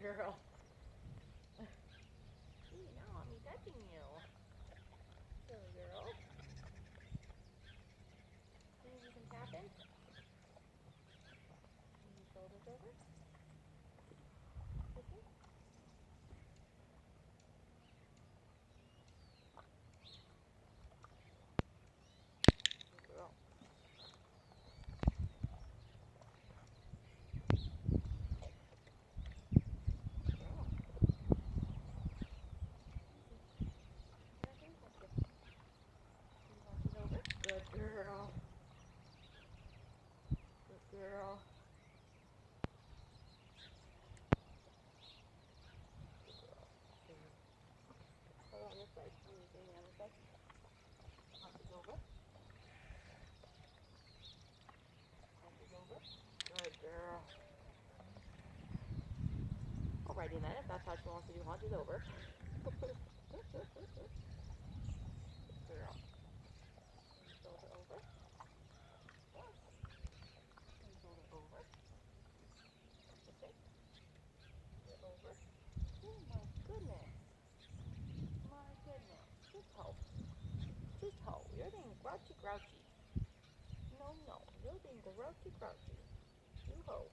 girl. Gee, now I'm touching you. Silly girl. Can you do some tapping? Move your shoulders over. Kissing. Good girl. Good girl. Good girl. Hold on this side. Let me see the other side. Hunches over. Hunches over. Good girl. Alrighty then, if that's how she wants to do hunches over. Good girl. Shoulder over. Yes. Shoulder over. Okay. Over. Oh my goodness. My goodness. Just ho. Just ho. You're being grouchy. No. You're being grouchy. You ho.